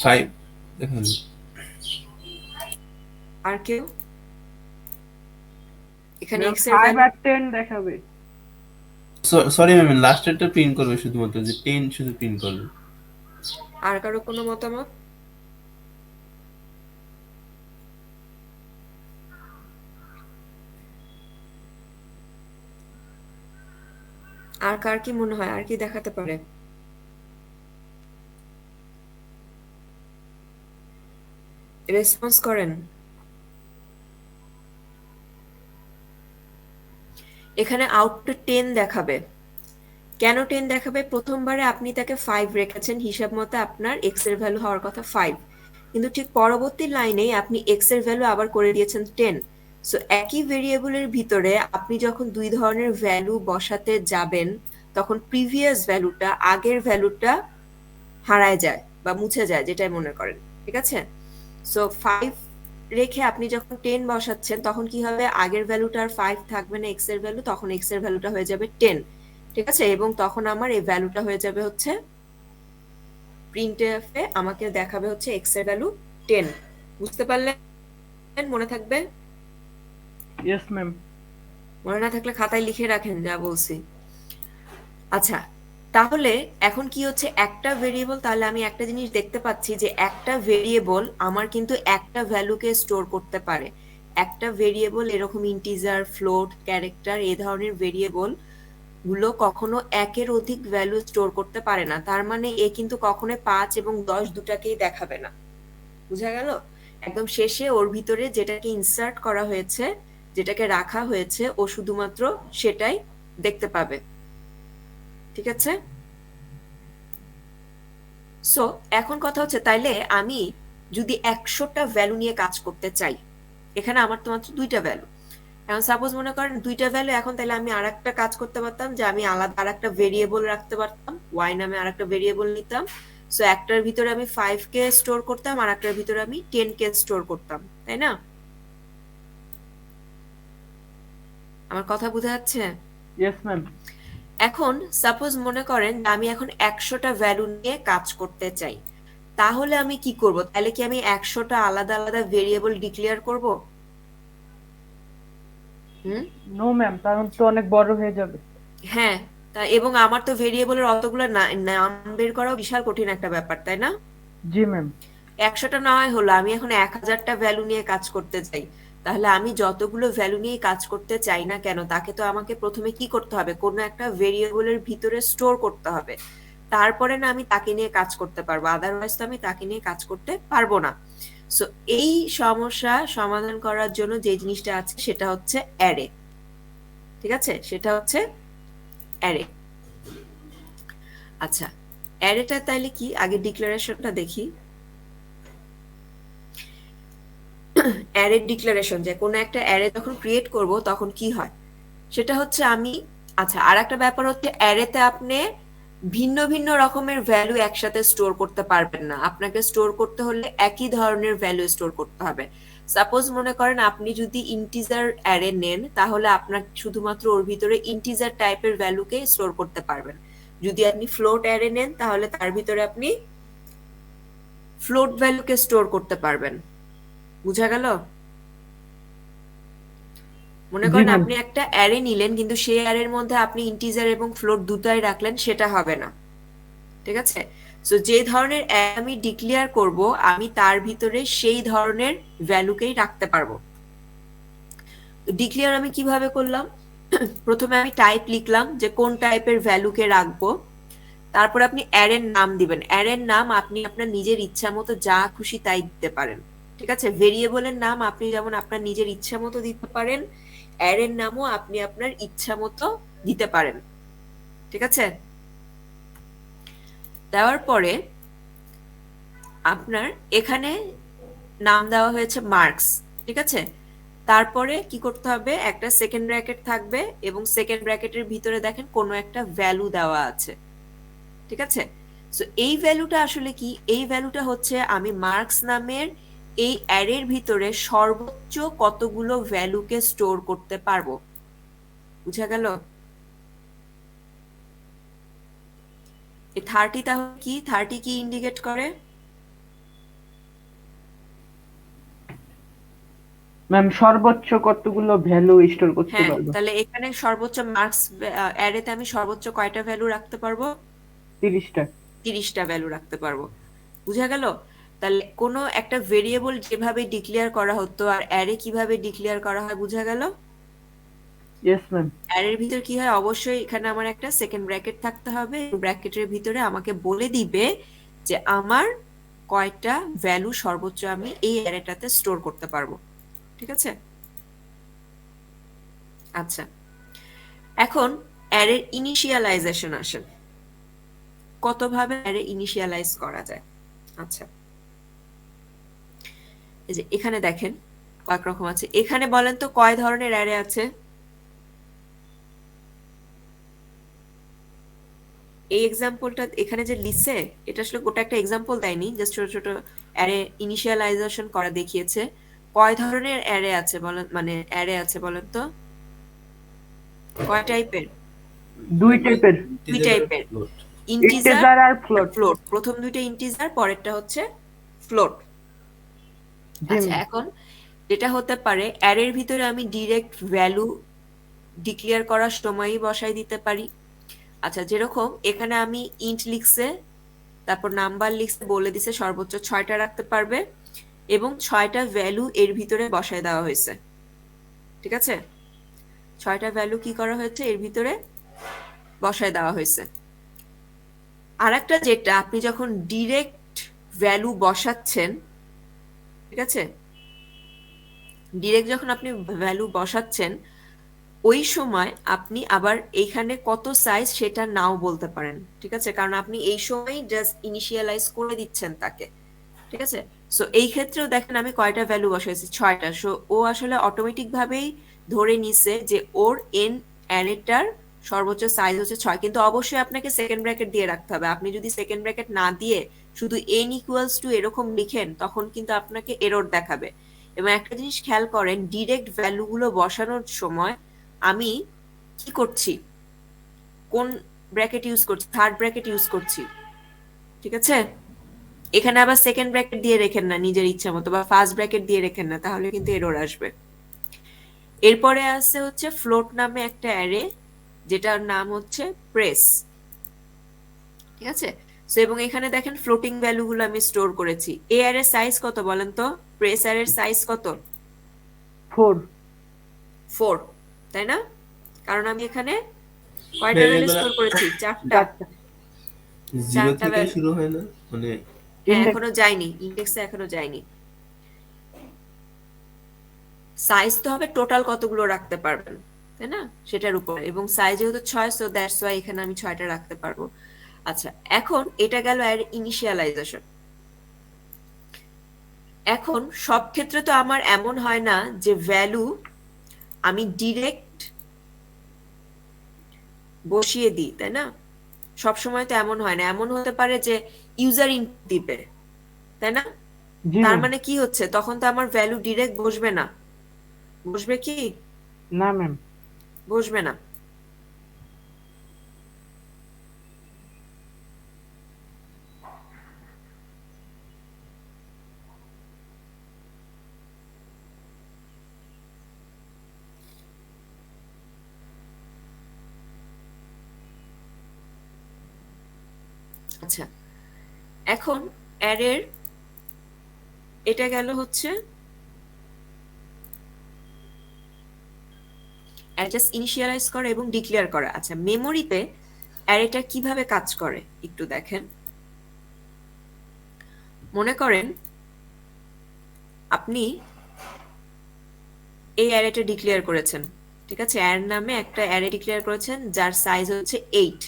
Five দেখুন। আর কেউ? এখানে ম্যাম এক্স এর 5 ভ্যালু আর 10 দেখাবে। সরি ম্যাম, লাস্টেরটা প্রিন্ট করবে শুধুমাত্র, যে 10 শুধু প্রিন্ট করবে। আর কারো কোনো মতামত? আর কার কি মনে হয় আর কি দেখাতে পারে? রেসপন্স করেন। এখানে আউটপুট 10 দেখাবে। কেন 10 দেখাবে? প্রথমবারে আপনি তাকে 5 রেখেছেন, হিসাব মতো আপনার এক্স এর ভ্যালু হওয়ার কথা 5, কিন্তু ঠিক পরবর্তী লাইনেই আপনি এক্স এর ভ্যালু আবার করে দিয়েছেন 10। সো একই ভেরিয়েবলের ভিতরে আপনি যখন দুই ধরনের ভ্যালু বসাতে যাবেন, তখন প্রিভিয়াস ভ্যালুটা, আগের ভ্যালুটা হারায় যায় বা মুছে যায়, যেটাই মনে করেন। ঠিক আছে? সো 5 রেখে আপনি যখন 10 বসাচ্ছেন, তখন কি হবে? আগের ভ্যালুটা আর 5 থাকবে না এক্স এর ভ্যালু, তখন এক্স এর ভ্যালুটা হয়ে যাবে 10। ঠিক আছে? এবং তখন আমার এই ভ্যালুটা হয়ে যাবে হচ্ছে প্রিন্টএফ এ আমাকে দেখাবে হচ্ছে এক্স এর ভ্যালু 10। বুঝতে পারলেন? মনে থাকবে? Yes ma'am. মনে না থাকলে খাতায় লিখে রাখেন যা বলছি। আচ্ছা, তাহলে এখন কি হচ্ছে, একটা ভেরিয়েবল, তাহলে আমি একটা জিনিস দেখতে পাচ্ছি যে একটা ভেরিয়েবল আমার কিন্তু একটা ভ্যালুকে স্টোর করতে পারে। একটা ভেরিয়েবল এরকম ইন্টিজার, ফ্লোট, ক্যারেক্টার এই ধরনের ভেরিয়েবল গুলো কখনো একের অধিক ভ্যালু স্টোর করতে পারে না। তার মানে এ কিন্তু কখনো 5 এবং 10 দুটাকেই দেখাবে না। বুঝা গেল? একদম শেষে ওর ভিতরে যেটাকে ইনসার্ট করা হয়েছে, যেটাকে রাখা হয়েছে, ও শুধুমাত্র সেটাই দেখতে পাবে। ঠিক আছে? সো এখন কথা হচ্ছে, তাইলে আমি যদি 100টা ভ্যালু নিয়ে কাজ করতে চাই, এখানে আমার তো মাত্র দুইটা ভ্যালু। এখন সাপোজ মনে করেন দুইটা ভ্যালু, এখন তাহলে আমি আরেকটা কাজ করতে পারতাম যে আমি আলাদা আরেকটা ভেরিয়েবল রাখতে পারতাম, ওয়াই নামে আরেকটা ভেরিয়েবল নিতাম। সো একটার ভিতরে আমি 5 কে স্টোর করতাম, আর একটার ভিতরে আমি 10 কে স্টোর করতাম, তাই না? আমার কথা বোঝা যাচ্ছে? Yes ma'am. এখন সাপোজ মনে করেন যে আমি এখন 100টা ভ্যালু নিয়ে কাজ করতে চাই, তাহলে আমি কি করব? তাহলে কি আমি 100টা আলাদা আলাদা ভেরিয়েবল ডিক্লেয়ার করব? হুম? নো ম্যাম, কারণ তো অনেক বড় হয়ে যাবে। হ্যাঁ। তা এবং আমার তো ভেরিয়েবলের অতগুলো নাম বের করাও বিশাল কঠিন একটা ব্যাপার, তাই না? জি ম্যাম। 100টা না হয় হলো, আমি এখন 1000টা ভ্যালু নিয়ে কাজ করতে চাই। তাহলে আমি যতগুলো ভ্যালু নিয়ে কাজ করতে চাই না কেন, তাকে তো আমাকে প্রথমে কি করতে হবে? কোনো একটা ভেরিয়েবলের ভিতরে স্টোর করতে হবে। তারপরে না আমি তাকে নিয়ে কাজ করতে পারবো, আদারওয়াইজ তো আমি তাকে নিয়ে কাজ করতে পারবো না। সো এই সমস্যা সমাধান করার জন্য যে জিনিসটা আছে সেটা হচ্ছে অ্যারে। ঠিক আছে? সেটা হচ্ছে অ্যারে। আচ্ছা, অ্যারেটা তাইলে কি, আগে ডিক্লারেশনটা দেখি। অ্যারে ডিক্লারেশন, যে কোনো একটা অ্যারে যখন ক্রিয়েট করব তখন কি হয় সেটা হচ্ছে আমি, আচ্ছা আর একটা ব্যাপার হচ্ছে, অ্যারেতে আপনি ভিন্ন ভিন্ন রকমের ভ্যালু একসাথে স্টোর করতে পারবেন না। আপনাকে স্টোর করতে হলে একই ধরনের ভ্যালু স্টোর করতে হবে। সাপোজ মনে করেন আপনি যদি ইন্টিজার অ্যারে নেন, তাহলে আপনার শুধুমাত্র ওর ভিতরে ইন্টিজার টাইপের ভ্যালুকে স্টোর করতে পারবেন। যদি আপনি ফ্লোট অ্যারে নেন, তাহলে তার ভিতরে আপনি ফ্লোট ভ্যালুকে স্টোর করতে পারবেন। বুঝা গেল? মনে জি করেন ম্যাম। আপনি একটা অ্যারে নিলেন, কিন্তু সেই অ্যারের মধ্যে আপনি ইন্টিজার এবং ফ্লোট দুটাই রাখলেন, সেটা হবে না। ঠিক আছে? সো যে ধরনের অ্যারে আমি ডিক্লেয়ার করব, আমি তার ভিতরে সেই ধরনের ভ্যালুকেই রাখতে পারবো। তো ডিক্লেয়ার আমি কিভাবে করলাম? প্রথমে আমি টাইপ লিখলাম যে কোন টাইপের ভ্যালুকে রাখবো। তারপর আপনি অ্যারের নাম দিবেন। অ্যারের নাম আপনি আপনার নিজের ইচ্ছা মতো যা খুশি তাই দিতে পারেন। ঠিক আছে? ভেরিয়েবলের নাম আপনি যেমন আপনার নিজের ইচ্ছা মতো দিতে পারেন, অ্যারের নামও আপনি আপনার ইচ্ছা মতো দিতে পারেন। ঠিক আছে? দেওয়ার পরে আপনার এখানে নাম দেওয়া হয়েছে মার্কস। ঠিক আছে? তারপরে কি করতে হবে? একটা সেকেন্ড ব্র্যাকেট থাকবে, এবং সেকেন্ড ব্র্যাকেটের ভিতরে দেখেন কোনো একটা ভ্যালু দেওয়া আছে। ঠিক আছে? সো এই ভ্যালুটা আসলে কি? এই ভ্যালুটা হচ্ছে আমি মার্কস নামের এই অ্যারের ভিতরে সর্বোচ্চ কতগুলো ভ্যালুকে স্টোর করতে পারবো। বুঝা গেল? এই 30 তাহলে কি, 30 কি ইন্ডিকেট করে? ম্যাম সর্বোচ্চ কতগুলো ভ্যালু স্টোর করতে হ্যাঁ, পারবো? তাহলে এখানে সর্বোচ্চ মার্কস অ্যারেতে আমি সর্বোচ্চ কয়টা ভ্যালু রাখতে পারবো? 30টা। 30টা ভ্যালু রাখতে পারবো। বুঝা গেল? তাহলে কোনো একটা ভেরিয়েবল যেভাবে ডিক্লেয়ার করা হতো আর অ্যারে কিভাবে ডিক্লেয়ার করা হয় বুঝা গেল? Yes ma'am. অ্যারের ভিতর কি হয়, অবশ্যই এখানে আমার একটা সেকেন্ড ব্র্যাকেট থাকতে হবে। ব্র্যাকেটের ভিতরে আমাকে বলে দিবে যে আমার কয়টা ভ্যালু সর্বোচ্চ আমি এই অ্যারেটাতে স্টোর করতে পারবো। ঠিক আছে? আচ্ছা, এখন অ্যারের ইনিশিয়ালাইজেশন আসেন। কতভাবে অ্যারে ইনিশিয়ালাইজ করা যায়? আচ্ছা, এই যে এখানে দেখেন কয়েক রকম আছে। এখানে বলেন তো কয় ধরনের অ্যারে আছে? এই এক্সাম্পলটা এখানে যে লিখছে, এটা আসলে গোটা একটা এক্সাম্পল দেয়নি, জাস্ট ছোট ছোট অ্যারে ইনিশিয়ালাইজেশন করা দেখিয়েছে। কয় ধরনের অ্যারে আছে বলেন, মানে অ্যারে আছে বলেন তো, কয় টাইপের? 2 টাইপের। দুই টাইপের, ফ্লোট। ইন্টিজার ইন্টিজার আর আর ফ্লোট। ফ্লোট। প্রথম দুইটা ইন্টিজার, পরেরটা হচ্ছে ফ্লোট। জি আচ্ছা, ম্যাম। এখন যেটা হতে পারে অ্যারের ভিতরে আমি ডিরেক্ট ভ্যালু ডিক্লেয়ার করার সময়ই বসাই দিতে পারি। আচ্ছা, যেরকম এখানে আমি ইন্ট লিখছে, তারপর নাম্বার লিখছে, বলে দিছে সর্বোচ্চ 6টা রাখতে পারবে এবং 6টা ভ্যালু এর ভিতরে বসায় দেওয়া হয়েছে। ঠিক আছে? 6টা ভ্যালু কি করা হয়েছে, এর ভিতরে বসায় দেওয়া হয়েছে। আর একটা যেটা, আপনি যখন ডিরেক্ট ভ্যালু বসাচ্ছেন, ঠিক আছে, ডিরেক্ট যখন আপনি ভ্যালু বসাচ্ছেন, ওই সময় আপনি আবার এইখানে কত সাইজ সেটা নাও বলতে পারেন। ঠিক আছে? কারণ আপনি এই সময়ই জাস্ট ইনিশিয়ালাইজ করে দিচ্ছেন তাকে। ঠিক আছে? সো এই ক্ষেত্রেও দেখেন আমি কয়টা ভ্যালু বসাইছি, 6টা। সো ও আসলে অটোমেটিক ভাবেই ধরে নিছে যে ওর এন অ্যারেটার সর্বোচ্চ সাইজ হচ্ছে 6, কিন্তু অবশ্যই আপনাকে সেকেন্ড ব্র্যাকেট দিয়ে রাখতে হবে। আপনি যদি সেকেন্ড ব্র্যাকেট না দিয়ে শুধু n ইকুয়ালস টু এরকম লিখেন, তখন কিন্তু আপনাকে এরর দেখাবে। এবং একটা জিনিস খেয়াল করেন, ডিরেক্ট ভ্যালুগুলো বসানোর সময় আমি কি করছি, কোন ব্র্যাকেট ইউজ করছি, থার্ড ব্র্যাকেট ইউজ করছি। ঠিক আছে? এখানে আবার সেকেন্ড ব্র্যাকেট দিয়ে রেখেন না নিজের ইচ্ছা মতো, বা ফার্স্ট ব্র্যাকেট দিয়ে রেখেন না, তাহলে কিন্তু এরর আসবে। এরপরে আছে হচ্ছে ফ্লোট নামে একটা অ্যারে, যেটার নাম হচ্ছে প্রেস। ঠিক আছে? সো এবং এখানে দেখেন ফ্লোটিং ভ্যালুগুলো আমি স্টোর করেছি। এ অ্যারের সাইজ কত বলেন তো? প্রেস অ্যারের সাইজ কত? 4। 4, তাই না? কারণ আমি এখানে কয়টা ভ্যালু এগুলা স্টোর করেছি? 4টা। 4টা। 0 4টা থেকে ভ্যালু, শুরু হয় না, মানে হ্যাঁ, ইন্ডেক্স। এখনো যায়নি, ইন্ডেক্সে এখনো যায়নি। সাইজ তো হবে টোটাল কতগুলো রাখতে পারবেন, তাই না, সেটার উপরে। এবং সাইজ যেহেতু 6, সো দ্যাটস ওয়াই এখানে আমি 6টা রাখতে পারবো। আচ্ছা, এখন এটা গেল এর ইনিশিয়ালাইজেশন। এখন সব ক্ষেত্রে তো আমার এমন হয় না যে ভ্যালু আমি ডিরেক্ট বসিয়ে দিই, তাই না? সব সময় তো এমন হয় না। এমন হতে পারে যে ইউজার ইনপুট দিবে, তাই না? জি তার ম্যাম। মানে কি হচ্ছে, তখন তো আমার ভ্যালু ডিরেক্ট বসবে না। বসবে কি? না ম্যাম। বসবে না। আচ্ছা, এখন অ্যারের এটা গেল হচ্ছে জাস্ট ইনিশিয়ালাইজ করা এবং ডিক্লেয়ার করা। আচ্ছা, মেমোরিতে অ্যারেটা কিভাবে কাজ করে একটু দেখেন। মনে করেন আপনি এই অ্যারেটা ডিক্লেয়ার করেছেন। ঠিক আছে? অ্যার নামে একটা অ্যারে ডিক্লেয়ার করেছেন যার সাইজ হচ্ছে 8।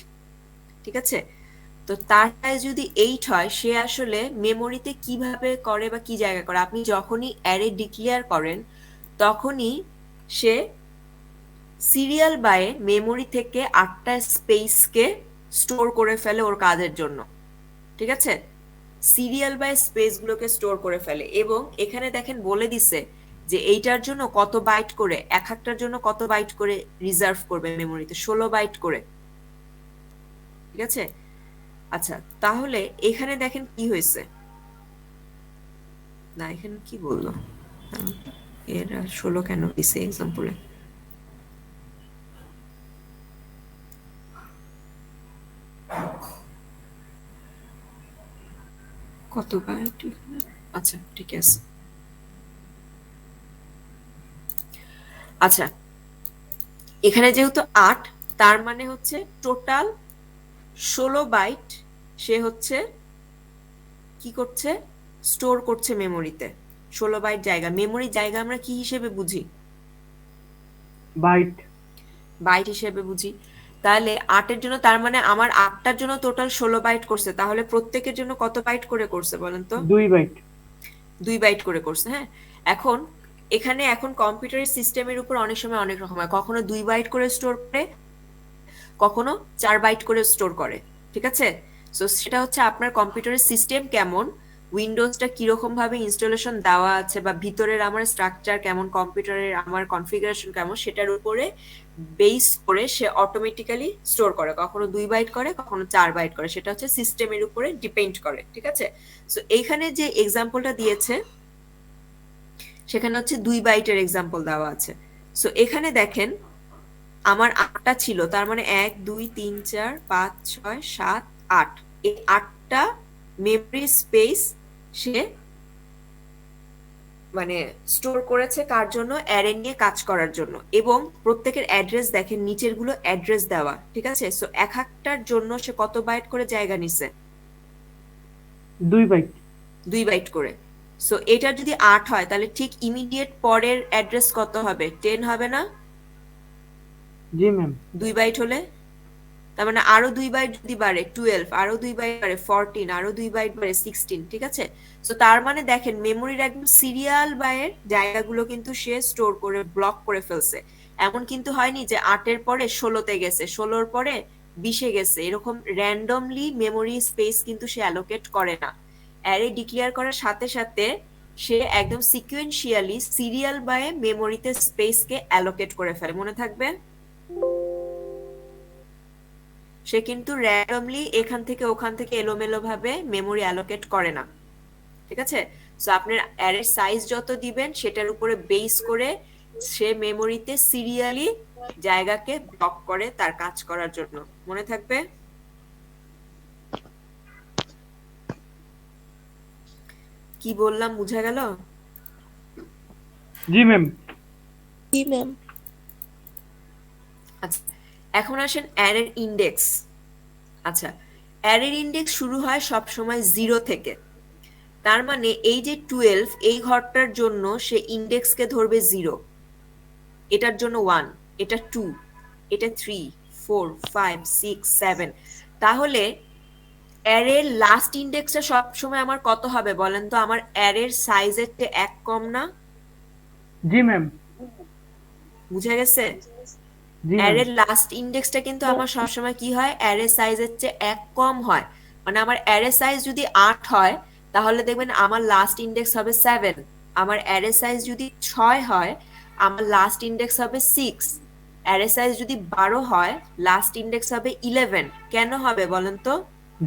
ঠিক আছে? তো তার সাইজ যদি 8 হয়, সে আসলে মেমোরিতে কিভাবে করে বা কি জায়গা করে, আপনি যখনই অ্যারে ডিক্লেয়ার করেন তখনই সে সিরিয়াল বাই মেমোরি থেকে 8টা স্পেসকে স্টোর করে ফেলে ওর কাজের জন্য। ঠিক আছে? সিরিয়াল বাই স্পেসগুলোকে স্টোর করে ফেলে এবং এখানে দেখেন বলে দিছে যে এইটার জন্য কত বাইট করে, এক একটার জন্য কত বাইট করে রিজার্ভ করবে মেমোরিতে, 16 বাইট করে। ঠিক আছে? আচ্ছা, তাহলে এখানে দেখেন কি হয়েছে। না, এখানে কি বললো? এরা 16 কেন দিছে এক্সাম্পলে? কত বাইট? আচ্ছা ঠিক আছে। আচ্ছা এখানে যেহেতু 8, তার মানে হচ্ছে টোটাল 16 বাইট সে হচ্ছে কি করছে, স্টোর করছে মেমোরিতে। 16 বাইট জায়গা, মেমোরি জায়গা আমরা কি হিসেবে বুঝি? বাইট। বাইট হিসেবে বুঝি। তাহলে 8 এর জন্য, তার মানে আমার 8টার জন্য টোটাল 16 বাইট করছে, তাহলে প্রত্যেকের জন্য কত বাইট করে করছে বলেন তো? 2 বাইট। 2 বাইট করে করছে। হ্যাঁ, এখন এখানে কম্পিউটারের সিস্টেমের উপর অনেক সময় অনেক রকম হয়, কখনো 2 বাইট করে স্টোর করে, কখনো 4 বাইট করে স্টোর করে। ঠিক আছে, সো সেটা হচ্ছে আপনার কম্পিউটারের সিস্টেম কেমন, উইন্ডোজটা কিরকম ভাবে ইনস্টলেশন দেওয়া আছে, বা ভিতরের আমার স্ট্রাকচার কেমন, কম্পিউটারের আমার কনফিগারেশন কেমন, সেটার উপরে বেস করে সে অটোমেটিক্যালি স্টোর করে, কখনো 2 বাইট করে, কখনো 4 বাইট করে, সেটা হচ্ছে সিস্টেমের উপরে ডিপেন্ড করে। ঠিক আছে, সো এইখানে যে এক্সাম্পলটা দিয়েছে সেখানে হচ্ছে 2 বাইটের এক্সাম্পল দেওয়া আছে। সো এখানে দেখেন আমার 8টা ছিল, তার মানে 1 2 3 4 5 6 7 8, এই 8টা মেমরি স্পেস সে মানে স্টোর করেছে কার জন্য, অ্যারে নিয়ে কাজ করার জন্য। এবং প্রত্যেকের অ্যাড্রেস দেখেন, নিচের গুলো অ্যাড্রেস দেওয়া। ঠিক আছে, সো এক একটার জন্য সে কত বাইট করে জায়গা নিছে? 2 বাইট। 2 বাইট করে। সো এটা যদি 8 হয় তাহলে ঠিক ইমিডিয়েট পরের অ্যাড্রেস কত হবে? 10 হবে না? জি ম্যাম। 2 বাইট হলে তার মানে আরো 2 বাইট যদি বাড়ে 12, আরো 2 বাইট বাড়ে 14, আরো 2 বাইট বাড়ে 16। ঠিক আছে, সো তার মানে দেখেন মেমোরির একদম সিরিয়াল বাইয়ের জায়গাগুলো কিন্তু সে স্টোর করে ব্লক করে ফেলছে। এমন কিন্তু হয়নি যে 8 এর পরে 16তে গেছে, 16 পরে 20-এ গেছে, এরকম র্যান্ডমলি মেমোরি স্পেস কিন্তু সে অ্যালোকেট করে না। অ্যারে ডিক্লেয়ার করার সাথে সাথে সে একদম সিকুয়েন্সিয়ালি সিরিয়াল বায়ে মেমোরিতে স্পেসকে অ্যালোকেট করে ফেলে। মনে থাকবে, সে কিন্তু র্যান্ডমলি এখান থেকে ওখান থেকে এলোমেলো ভাবে মেমোরি অ্যালোকেট করে না। ঠিক আছে, সো আপনার অ্যারের সাইজ যত দিবেন সেটার উপরে বেস করে সে মেমোরিতে সিরিয়ালি জায়গাকে ব্লক করে তার কাজ করার জন্য। মনে থাকবে? কি বললাম বুঝা গেল? জি ম্যাম। জি ম্যাম। আচ্ছা এখন আসেন অ্যারের ইন্ডেক্স। আচ্ছা অ্যারের ইন্ডেক্স শুরু হয় সব সময় 0 থেকে। তার মানে এই যে 12, এই ঘরটার জন্য সে ইন্ডেক্সকে ধরবে 0, এটার জন্য 1, এটা 2, এটা 3 4 5 6 7। তাহলে অ্যারের লাস্ট ইন্ডেক্সটা সব সময় আমার কত হবে বলেন তো? আমার অ্যারের সাইজের চেয়ে 1 কম না? জি ম্যাম। বুঝা গেছে? জি ম্যাম। অ্যারের লাস্ট ইন্ডেক্সটা কিন্তু আমার সবসময় কি হয়, অ্যারে সাইজের চেয়ে 1 কম হয়। মানে আমার অ্যারে সাইজ যদি 8 হয় তাহলে দেখবেন আমার লাস্ট ইন্ডেক্স হবে 7। আমার অ্যারে সাইজ যদি 6 হয় আমার লাস্ট ইন্ডেক্স হবে 6। অ্যারে সাইজ যদি 12 হয় লাস্ট ইন্ডেক্স হবে 11। কেন হবে বলেন তো?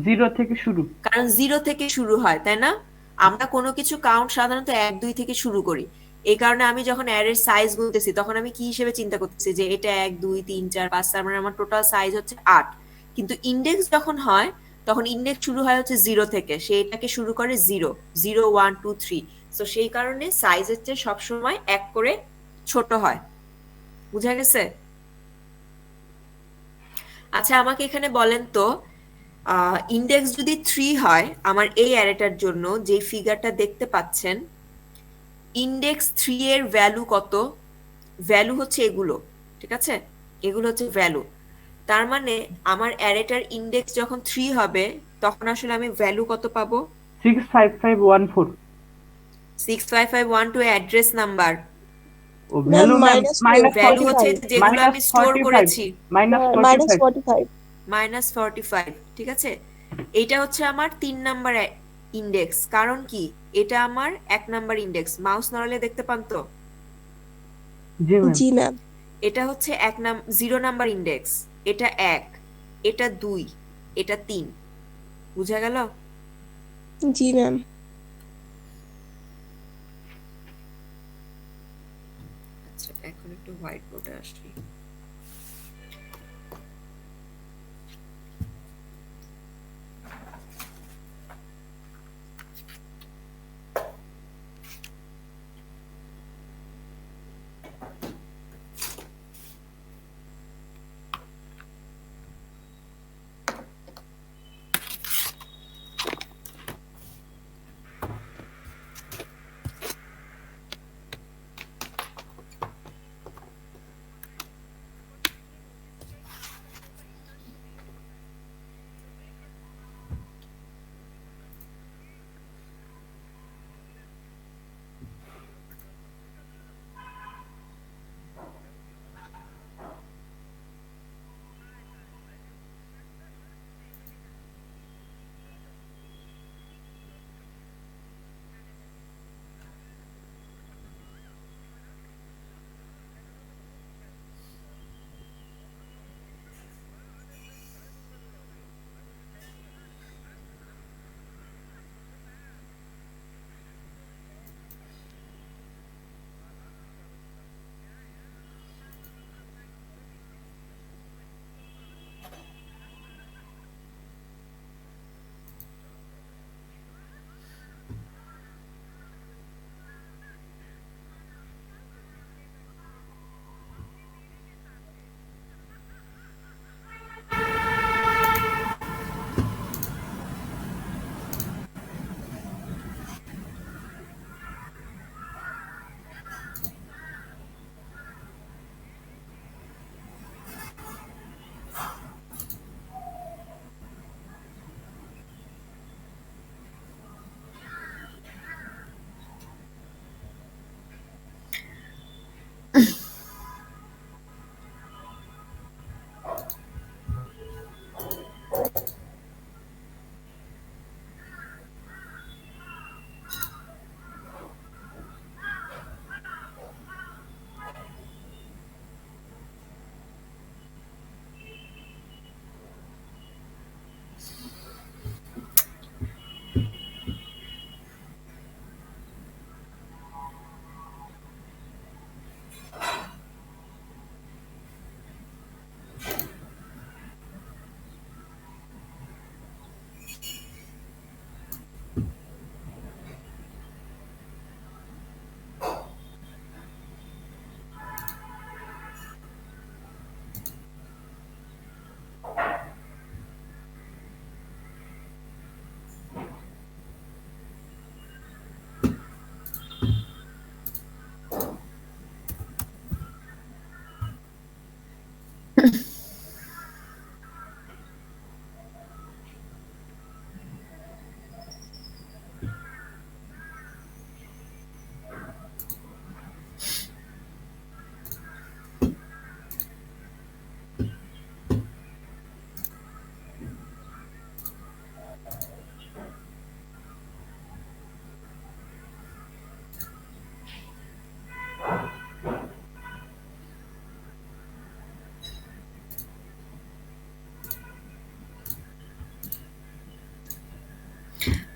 0 থেকে শুরু। কারণ 0 থেকে শুরু হয়, তাই না? আমরা কোনো কিছু কাউন্ট সাধারণত 1 2 থেকে শুরু করি। এই কারণে আমি যখন অ্যারের সাইজ গুনতেছি তখন আমি কি হিসেবে চিন্তা করতেছি যে এটা 1 2 3 4 5, তার মানে আমার টোটাল সাইজ হচ্ছে 8। কিন্তু ইন্ডেক্স যখন হয় তখন ইন্ডেক্স শুরু হয় হচ্ছে 0 থেকে, সে এটাকে শুরু করে 0 0 1 2 3। তো সেই কারণে সাইজের চেয়ে সবসময় 1 করে ছোট হয়। বুঝা গেছে? আচ্ছা আমাকে এখানে বলেন তো, ইন্ডেক্স যদি 3 হয় আমার এই অ্যারেটার জন্য, যে ফিগারটা দেখতে পাচ্ছেন, ইন্ডেক্স 3 এর ভ্যালু কত? ভ্যালু হচ্ছে এগুলো। ঠিক আছে, এগুলো হচ্ছে ভ্যালু। তার মানে আমার অ্যারেটার ইন্ডেক্স যখন 3 হবে তখন আসলে আমি ভ্যালু কত পাবো? 65514। 65512 অ্যাড্রেস নাম্বার। ও ম্যাম ভ্যালু ম্যাম ভ্যালু হচ্ছে -45। যেগুলো আমি স্টোর করেছি, -45। -45। ঠিক আছে, এইটা হচ্ছে আমার 3 নাম্বার ইন্ডেক্স। কারণ কি, এটা আমার 1 নাম্বার ইন্ডেক্স। মাউস নড়ালে দেখতে পান তো? জি ম্যাম। জি ম্যাম। এটা হচ্ছে 0 নাম্বার ইন্ডেক্স। এটা 1, এটা 2, এটা 3। বুঝা গেল? জি ম্যাম। আচ্ছা, এখন একটু হোয়াইট বোর্ডে আসি।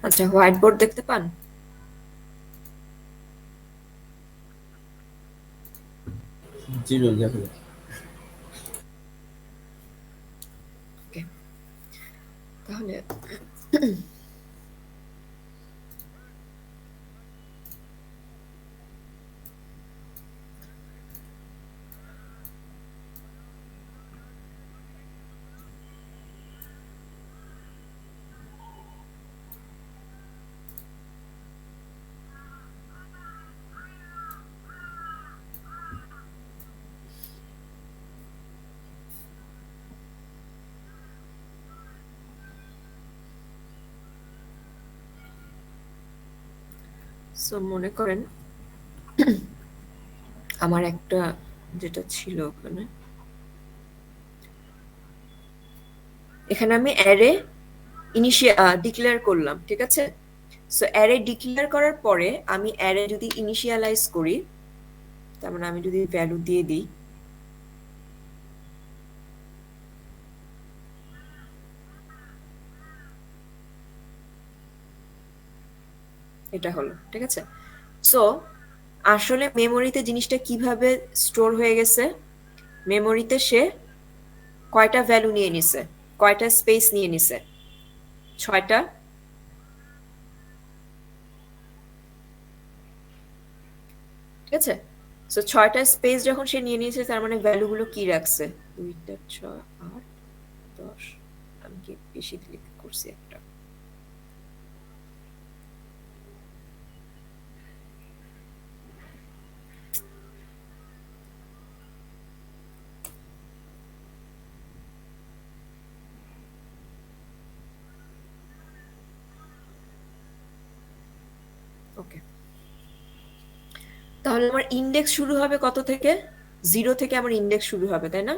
আচ্ছা, হোয়াইট বোর্ড দেখতে পান? জি ম্যাম, দেখা যাচ্ছে। ওকে, তাহলে সো মনে করেন আমার একটা যেটা ছিল ওখানে, এখানে আমি অ্যারে ডিক্লেয়ার করলাম, ঠিক আছে? সো অ্যারে ডিক্লেয়ার করার পরে আমি অ্যারে যদি ইনিশিয়ালাইজ করি, তার মানে আমি যদি ভ্যালু দিয়ে দিই, এটা হলো, ঠিক আছে? সো আসলে মেমোরিতে জিনিসটা কিভাবে স্টোর হয়ে গেছে, মেমোরিতে সে কয়টা ভ্যালু নিয়ে নিছে, কয়টা স্পেস নিয়ে নিছে? 6টা। ঠিক আছে, সো 6টা স্পেস যখন সে নিয়ে নিয়েছে তার মানে ভ্যালুগুলো কি রাখছে? 2টা 6 8 10। আমি কি বেশি ক্লিক করছি একটা? ওকে, তাহলে আমার ইন্ডেক্স শুরু হবে কত থেকে? 0 থেকে আমার ইন্ডেক্স শুরু হবে, তাই না?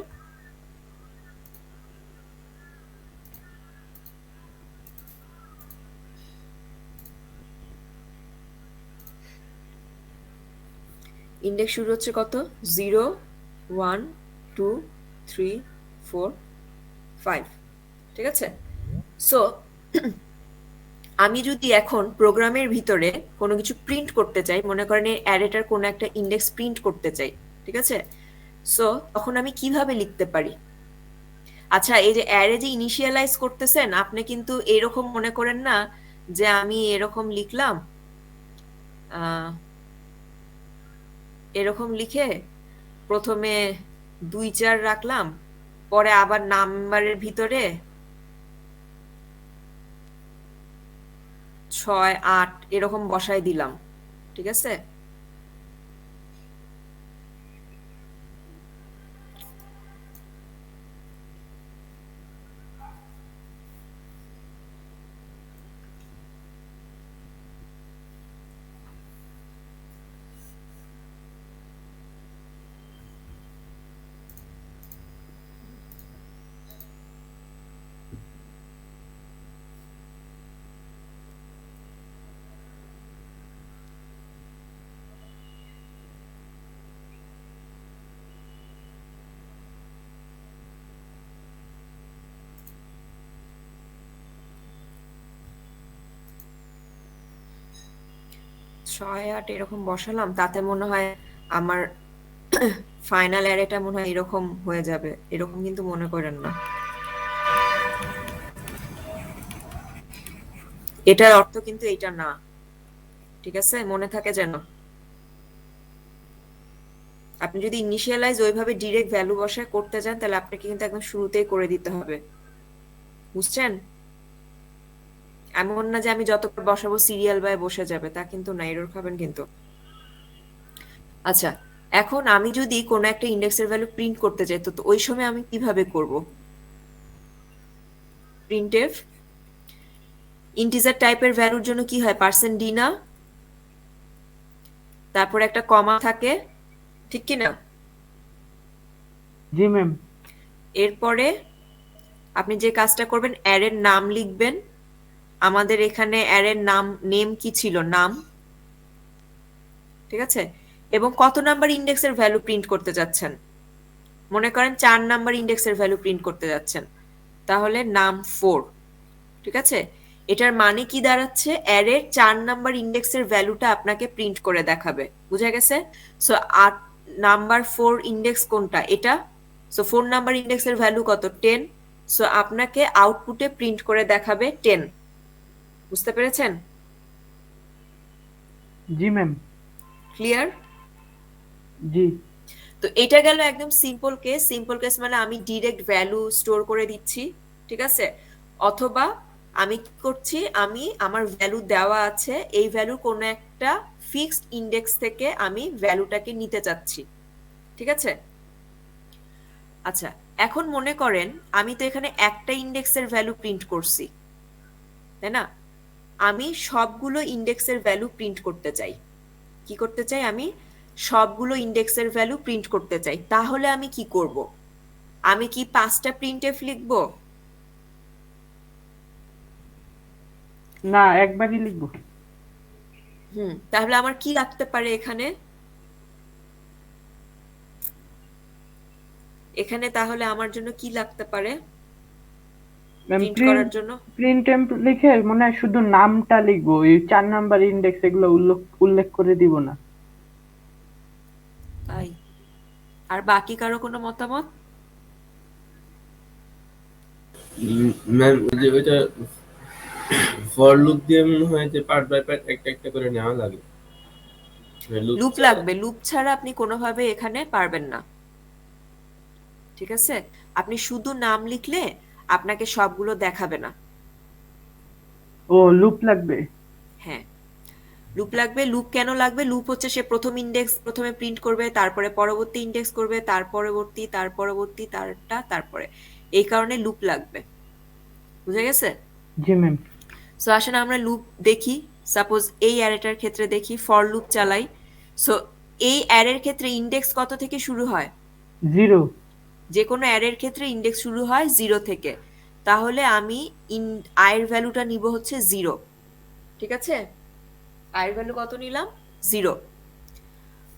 ইন্ডেক্স শুরু হচ্ছে কত? 0 1 2 3 4 5। ঠিক আছে, সো আমি যদি এখন প্রোগ্রামের ভিতরে কোনো কিছু প্রিন্ট করতে চাই, মনে করেন এই অ্যারেটার কোনো একটা ইন্ডেক্স প্রিন্ট করতে চাই, ঠিক আছে, সো তখন আমি কিভাবে লিখতে পারি? আচ্ছা, এই যে অ্যারে যে ইনিশিয়ালাইজ করতেছেন, আপনি কিন্তু এরকম মনে করেন না যে আমি এরকম লিখলাম, এরকম লিখে প্রথমে 2 4 রাখলাম, পরে আবার নাম্বারের ভিতরে 6 8 এরকম বসাই দিলাম। ঠিক আছে, ছয় আট এরকম বসালাম, তাতে মনে হয় আমার ফাইনাল অ্যারেটা মনে হয় এরকম হয়ে যাবে, এরকম কিন্তু মনে করেন না। এটার অর্থ কিন্তু এটা না, ঠিক আছে, মনে থাকে যেন। আপনি যদি ইনিশিয়ালাইজ ওইভাবে ডিরেক্ট ভ্যালু বসায় করতে যান, তাহলে আপনাকে কিন্তু একদম শুরুতেই করে দিতে হবে, বুঝছেন? এমন না যে আমি যতবার বসাবো সিরিয়াল বাই বসে যাবে, তা কিন্তু না, এরর খাবেন কিন্তু। আচ্ছা, এখন আমি যদি কোনো একটা ইন্ডেক্সের ভ্যালু প্রিন্ট করতে চাই, তো ওই সময় আমি কিভাবে করব? প্রিন্টএফ ইন্টিজার টাইপের ভ্যালুর জন্য কি হয়? %d না, তারপর একটা কমা থাকে, ঠিক কি না? জি ম্যাম। এরপরে আপনি যে কাজটা করবেন, অ্যারের নাম লিখবেন। আমাদের এখানে অ্যারের নাম নেম কি ছিল? নাম। ঠিক আছে, এবং কত নাম্বার ইন্ডেক্সের ভ্যালু প্রিন্ট করতে যাচ্ছেন? মনে করেন 4 নাম্বার ইন্ডেক্সের ভ্যালু প্রিন্ট করতে যাচ্ছেন, তাহলে নাম 4। ঠিক আছে, এটার মানে কি দাঁড়াচ্ছে? অ্যারের 4 নাম্বার ইন্ডেক্সের ভ্যালুটা আপনাকে প্রিন্ট করে দেখাবে, বুঝা গেছে? সো 8 নাম্বার 4 ইন্ডেক্স কোনটা? এটা। সো 4 নাম্বার ইন্ডেক্সের ভ্যালু কত? 10। সো আপনাকে আউটপুটে প্রিন্ট করে দেখাবে 10। বুঝতে পেরেছেন? জি ম্যাম। ক্লিয়ার? জি। তো এটা গেল একদম সিম্পল কেস। সিম্পল কেস মানে আমি ডিরেক্ট ভ্যালু স্টোর করে দিচ্ছি, ঠিক আছে? অথবা আমি কি করছি, আমি আমার ভ্যালু দেওয়া আছে, এই ভ্যালু কোনো একটা ফিক্সড ইন্ডেক্স থেকে আমি ভ্যালুটাকে নিতে চাচ্ছি, ঠিক আছে? আচ্ছা, এখন মনে করেন আমি তো এখানে একটা ইন্ডেক্সের ভ্যালু প্রিন্ট করছি, তাই না? আমি সবগুলো ইন্ডেক্সের ভ্যালু প্রিন্ট করতে চাই। কি করতে চাই? আমি সবগুলো ইন্ডেক্সের ভ্যালু প্রিন্ট করতে চাই। তাহলে আমি কি করব? আমি কি 5টা প্রিন্টএফ লিখব? না, একবারই লিখবো। তাহলে আমার কি লাগতে পারে এখানে? এখানে তাহলে আমার জন্য কি লাগতে পারে ম্যাম প্রিন্ট করার জন্য? প্রিন্ট লিখে মনে হয় শুধু নামটা লিখবো, এই 4 নাম্বার ইন্ডেক্স এগুলো উল্লেখ করে দিব না। তাই। আর বাকি কারো কোনো মতামত? ম্যাম যে ওইটা ফর লুপ দিয়ে মনে হয় যে পার্ট বাই পার্ট একটা একটা করে নেওয়া লাগে লুপ লুপ লাগবে, লুপ ছাড়া আপনি কোনোভাবে এখানে পারবেন না, ঠিক আছে? আপনি শুধু নাম লিখলে আপনাকে সবগুলো দেখাবে না। ও লুপ লাগবে। হ্যাঁ, লুপ লাগবে। লুপ কেন লাগবে? লুপ হচ্ছে সে প্রথম ইন্ডেক্স প্রথমে প্রিন্ট করবে, তারপরে পরবর্তী ইন্ডেক্স করবে, তার পরবর্তী, তার পরবর্তী, তারটা, তারপরে। এই কারণে লুপ লাগবে। বুঝে গেছে? জি ম্যাম। সো আসলে আমরা লুপ দেখি। সাপোজ এই অ্যারেটার ক্ষেত্রে দেখি, ফর লুপ চালাই। সো এই অ্যারের ক্ষেত্রে ইন্ডেক্স কত থেকে শুরু হয়? 0। যে কোনো অ্যারের ক্ষেত্রে ইন্ডেক্স শুরু হয় 0 থেকে। তাহলে আমি আয়ের ভ্যালুটা নিব হচ্ছে 0, ঠিক আছে? আয়ের ভ্যালু কত নিলাম? 0।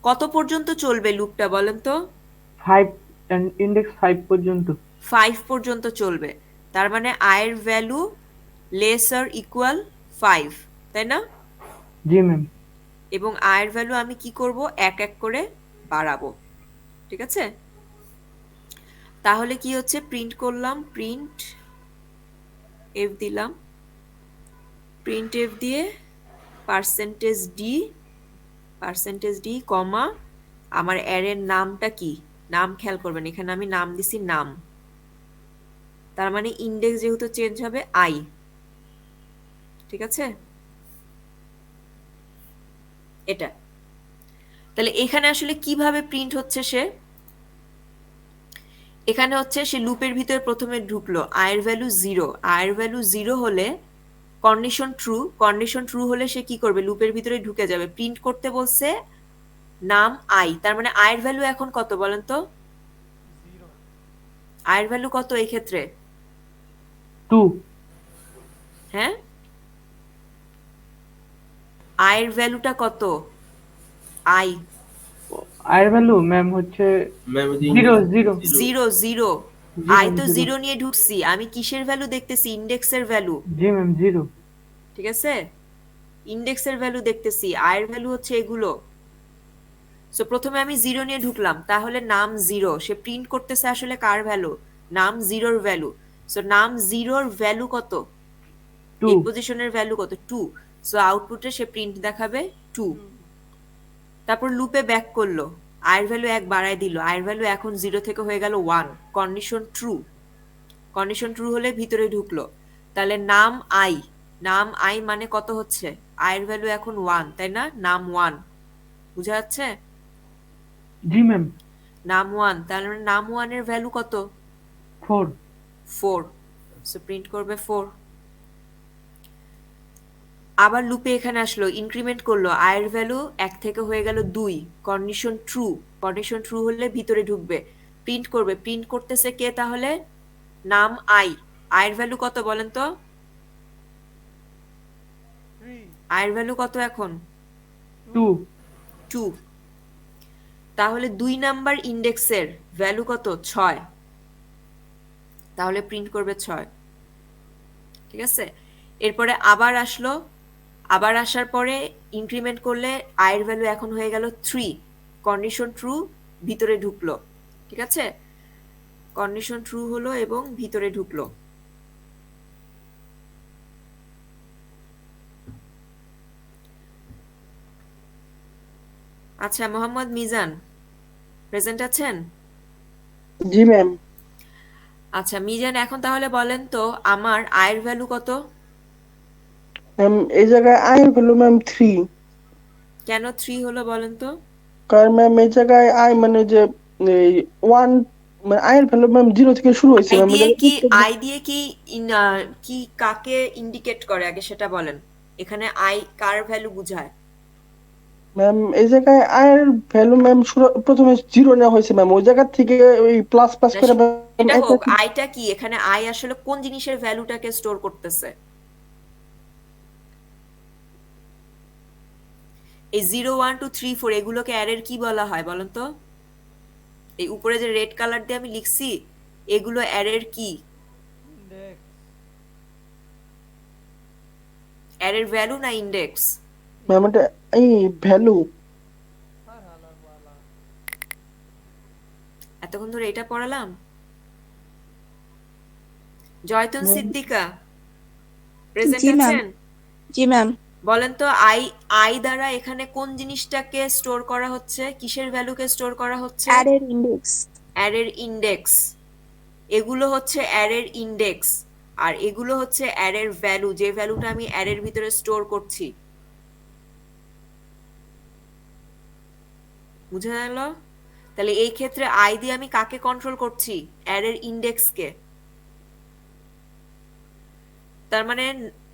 কত পর্যন্ত চলবে লুপটা বলেন তো? 5 ইন্ডেক্স 5 পর্যন্ত। 5 পর্যন্ত চলবে। তার মানে আয়ের ভ্যালু লেস অর ইকুয়াল 5, তাই না? জি ম্যাম। এবং আয়ের ভ্যালু আমি কি করব? এক এক করে বাড়াবো, ঠিক আছে? তাহলে কি হচ্ছে? প্রিন্ট করলাম, প্রিন্ট এফ দিলাম, প্রিন্ট এফ দিয়ে পার্সেন্টেজ ডি কমা আমার অ্যারের নামটা কি? নাম খেয়াল করবেন, এখানে আমি নাম দিছি নাম। তার মানে ইন্ডেক্স যেহেতু চেঞ্জ হবে আই, ঠিক আছে? এটা তাহলে এখানে আসলে কিভাবে প্রিন্ট হচ্ছে সে? এখানে হচ্ছে সে লুপের ভিতরে প্রথমে ঢুকলো, আয়ের ভ্যালু 0। আয়ের ভ্যালু 0 হলে কন্ডিশন ট্রু হলে সে কি করবে? লুপের ভিতরে ঢুকে যাবে। প্রিন্ট করতে বলছে নাম আই, তার মানে আয়ের ভ্যালু এখন কত বলেন তো? আয়ের ভ্যালু কত এই ক্ষেত্রে? 2। হ্যাঁ, আয়ের ভ্যালুটা কত? আই আয়ের ভ্যালু ম্যাম হচ্ছে ম্যাম 0 0। 0 0। জি আই ম্যাম তো 0। 0 নিয়ে ঢুকছি, আমি কিসের ভ্যালু দেখতেছি? ইন্ডেক্সের ভ্যালু, জি ম্যাম 0। ঠিক আছে? ইন্ডেক্সের ভ্যালু দেখতেছি, আয়ের ভ্যালু হচ্ছে এগুলো। সো প্রথমে আমি 0 নিয়ে ঢুকলাম, তাহলে নাম 0। সে প্রিন্ট করতেছে আসলে কার ভ্যালু? নাম 0-র ভ্যালু। সো নাম 0-র ভ্যালু কত? 2। এই পজিশনের ভ্যালু কত? 2। সো আউটপুটে সে প্রিন্ট দেখাবে 2। তারপর লুপে ব্যাক করলো, আয়ের ভ্যালু 1 বাড়ায় দিল, আয়ের ভ্যালু এখন 0 থেকে হয়ে গেল 1। কন্ডিশন ট্রু হলে ভিতরে ঢুকলো। তাহলে নাম আই মানে কত হচ্ছে? আয়ের ভ্যালু এখন 1, তাই না? নাম 1, বুঝা যাচ্ছে? জি ম্যাম। নাম 1, তাহলে নাম 1 এর ভ্যালু কত? 4। 4। সো প্রিন্ট করবে 4। আবার লুপে এখানে আসলো, ইনক্রিমেন্ট করলো, আয়ের ভ্যালু 1 থেকে হয়ে গেল 2। কন্ডিশন ট্রু হলে ভিতরে ঢুকবে, প্রিন্ট করবে। প্রিন্ট করতেছে কে তাহলে? নাম আই। আয়ের ভ্যালু কত বলেন তো? আয়ের ভ্যালু কত এখন? 2। 2। তাহলে 2 নাম্বার ইন্ডেক্সের ভ্যালু কত? 6। তাহলে প্রিন্ট করবে 6, ঠিক আছে? এরপরে আবার আসলো, আবার আসার পরে ইনক্রিমেন্ট করলে আয়ের ভ্যালু এখন হয়ে গেল 3। কন্ডিশন ট্রু, ভিতরে ঢুকলো, ঠিক আছে? কন্ডিশন ট্রু হলো এবং ভিতরে ঢুকলো। আচ্ছা, মোহাম্মদ মিজান প্রেজেন্ট আছেন? জি ম্যাম। আচ্ছা মিজান, এখন তাহলে বলেন তো আমার আয়ের ভ্যালু কত? ম্যাম এই জায়গায় আই ভ্যালু ম্যাম 3। কেন 3 হলো বলেন তো? কারণ ম্যাম এই জায়গায় আই মানে যে এই 1 মানে আয়ের ভ্যালু ম্যাম 0 থেকে শুরু হয়েছে আই ম্যাম। দিয়ে কি আই দিয়ে কি কি কাকে ইন্ডিকেট করে আগে সেটা বলেন। এখানে আই কার ভ্যালু বুঝায়? ম্যাম এই জায়গায় আয়ের ভ্যালু ম্যাম প্রথমে 0 নেওয়া হয়েছে ম্যাম, ওই জায়গা থেকে ওই প্লাস প্লাস না, করে এটা হোক, আইটা কি এখানে আই আসলে কোন জিনিসের ভ্যালুটাকে স্টোর করতেছে? এই 0 1 2 3 4 এগুলোকে অ্যারের কি বলা হয় বলেন তো? এই উপরে যে রেড কালার দিয়ে আমি লিখছি, এগুলো অ্যারের কি? অ্যারের ভ্যালু না ইন্ডেক্স? ম্যাম এটা এই ভ্যালু। এতক্ষণ ধরে এটা পড়ালাম। জয়তুন সিদ্দিকা প্রেজেন্ট জি ম্যাম। আছেন? জি ম্যাম। বলেন তো আই আই দ্বারা এখানে কোন জিনিসটাকে স্টোর করা হচ্ছে, কিসের ভ্যালুকে স্টোর করা হচ্ছে? অ্যারের ইন্ডেক্স। অ্যারের ইন্ডেক্স। এগুলো হচ্ছে অ্যারের ইন্ডেক্স আর এগুলো হচ্ছে অ্যারের ভ্যালু, যে ভ্যালুটা আমি অ্যারের ভিতরে স্টোর করছি। বুঝা গেল? তাহলে এই ক্ষেত্রে আই দিয়ে আমি কাকে কন্ট্রোল করছি? অ্যারের ইন্ডেক্সকে। তার মানে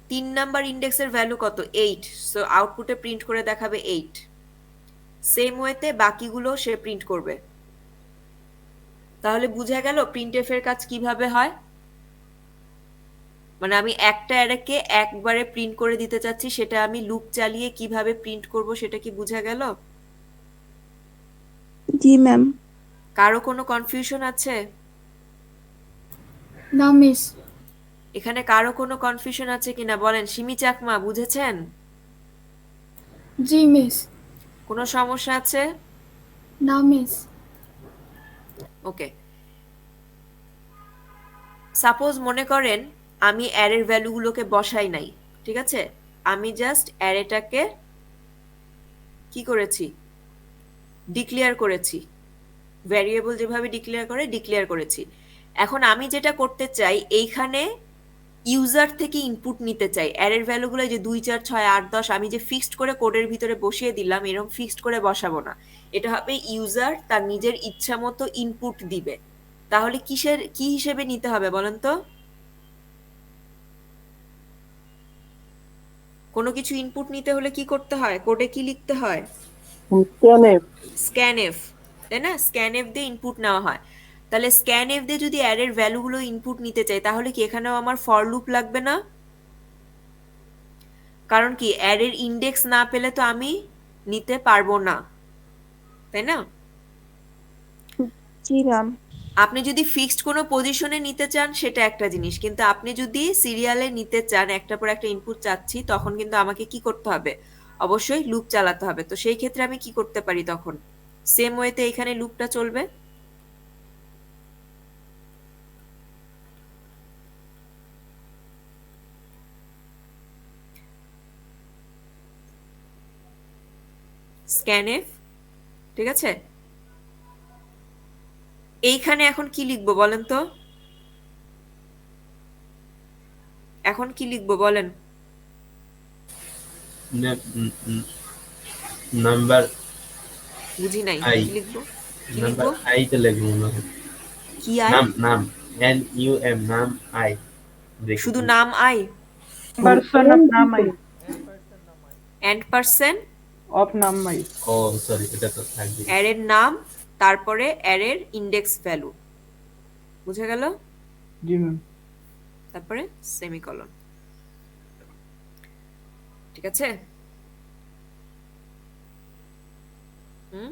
3 নাম্বার ইন্ডেক্সের ভ্যালু কত? 8। সো আউটপুটে প্রিন্ট করে দেখাবে 8। সেম ওয়েতে বাকিগুলো সে প্রিন্ট করবে। তাহলে বুঝা গেল প্রিন্টএফ এর কাজ কিভাবে হয়? মানে আমি একটা অ্যারেকে একবারে প্রিন্ট করে দিতে চাচ্ছি, সেটা আমি লুপ চালিয়ে কিভাবে প্রিন্ট করব সেটা কি বুঝা গেল? জি ম্যাম। কারো কোনো কনফিউশন আছে? না মিস। এখানে কারো কোনো কনফিউশন আছে কিনা বলেন। সিমি চাকমা বুঝেছেন? জি মিস। কোনো সমস্যা আছে? না মিস। ওকে, সাপোজ মনে করেন আমি অ্যারের ভ্যালুগুলোকে বসাই নাই, ঠিক আছে? আমি জাস্ট অ্যারেটাকে কি করেছি? ডিক্লেয়ার করেছি। ভ্যারিয়েবল যেভাবে ডিক্লেয়ার করেছি। এখন আমি যেটা করতে চাই, এইখানে ইউজার থেকে ইনপুট নিতে চাই। অ্যারের ভ্যালুগুলো যে 2 4 6 8 10 আমি যে ফিক্সড করে কোডের ভিতরে বসিয়ে দিলাম, এরকম ফিক্সড করে বসাবো না। এটা হবে ইউজার তার নিজের ইচ্ছা মতো ইনপুট দিবে। তাহলে কি হিসেবে নিতে হবে বলেন তো? কোনো কিছু ইনপুট নিতে হলে কি করতে হয়? কোডে কি লিখতে হয়? scanf। স্ক্যানএফ, তাই না? স্ক্যানএফ দিয়ে ইনপুট নেওয়া হয়। তাহলে স্ক্যানএফ দিয়ে যদি অ্যারের ভ্যালুগুলো ইনপুট নিতে চাই, তাহলে কি এখানেও আমার ফর লুপ লাগবে না? কারণ কি অ্যারের ইন্ডেক্স না পেলে তো আমি নিতে পারবো না, তাই না? জি ম্যাম। আপনি যদি ফিক্সড কোনো পজিশনে নিতে চান সেটা একটা জিনিস, কিন্তু আপনি যদি সিরিয়ালে নিতে চান, একটা পর একটা ইনপুট চাচ্ছি, তখন কিন্তু আমাকে কি করতে হবে? অবশ্যই লুপ চালাতে হবে। তো সেই ক্ষেত্রে আমি কি করতে পারি তখন? সেম ওয়েতে এখানে লুপটা চলবে। স্ক্যানএফ, ঠিক আছে? এইখানে এখন কি লিখবো বলেন তো? এখন কি লিখবো বলেন? নাম্বার বুঝি নাই, আই, কি লিখবো? কি নাম্বার লিখবো? আই তে লিখবো মনে হয়। কি আই? নাম NUM, নাম আই। দেখি শুধু নাম আই? person of নাম আই। এন্ড পার্সন of নাম আই। ও সরি, এটা তো থাকবে। অ্যারের নাম, তারপরে অ্যারের ইন্ডেক্স ভ্যালু। বুঝা গেল? জি ম্যাম। তারপরে সেমিকলন। ঠিক আছে? হুম,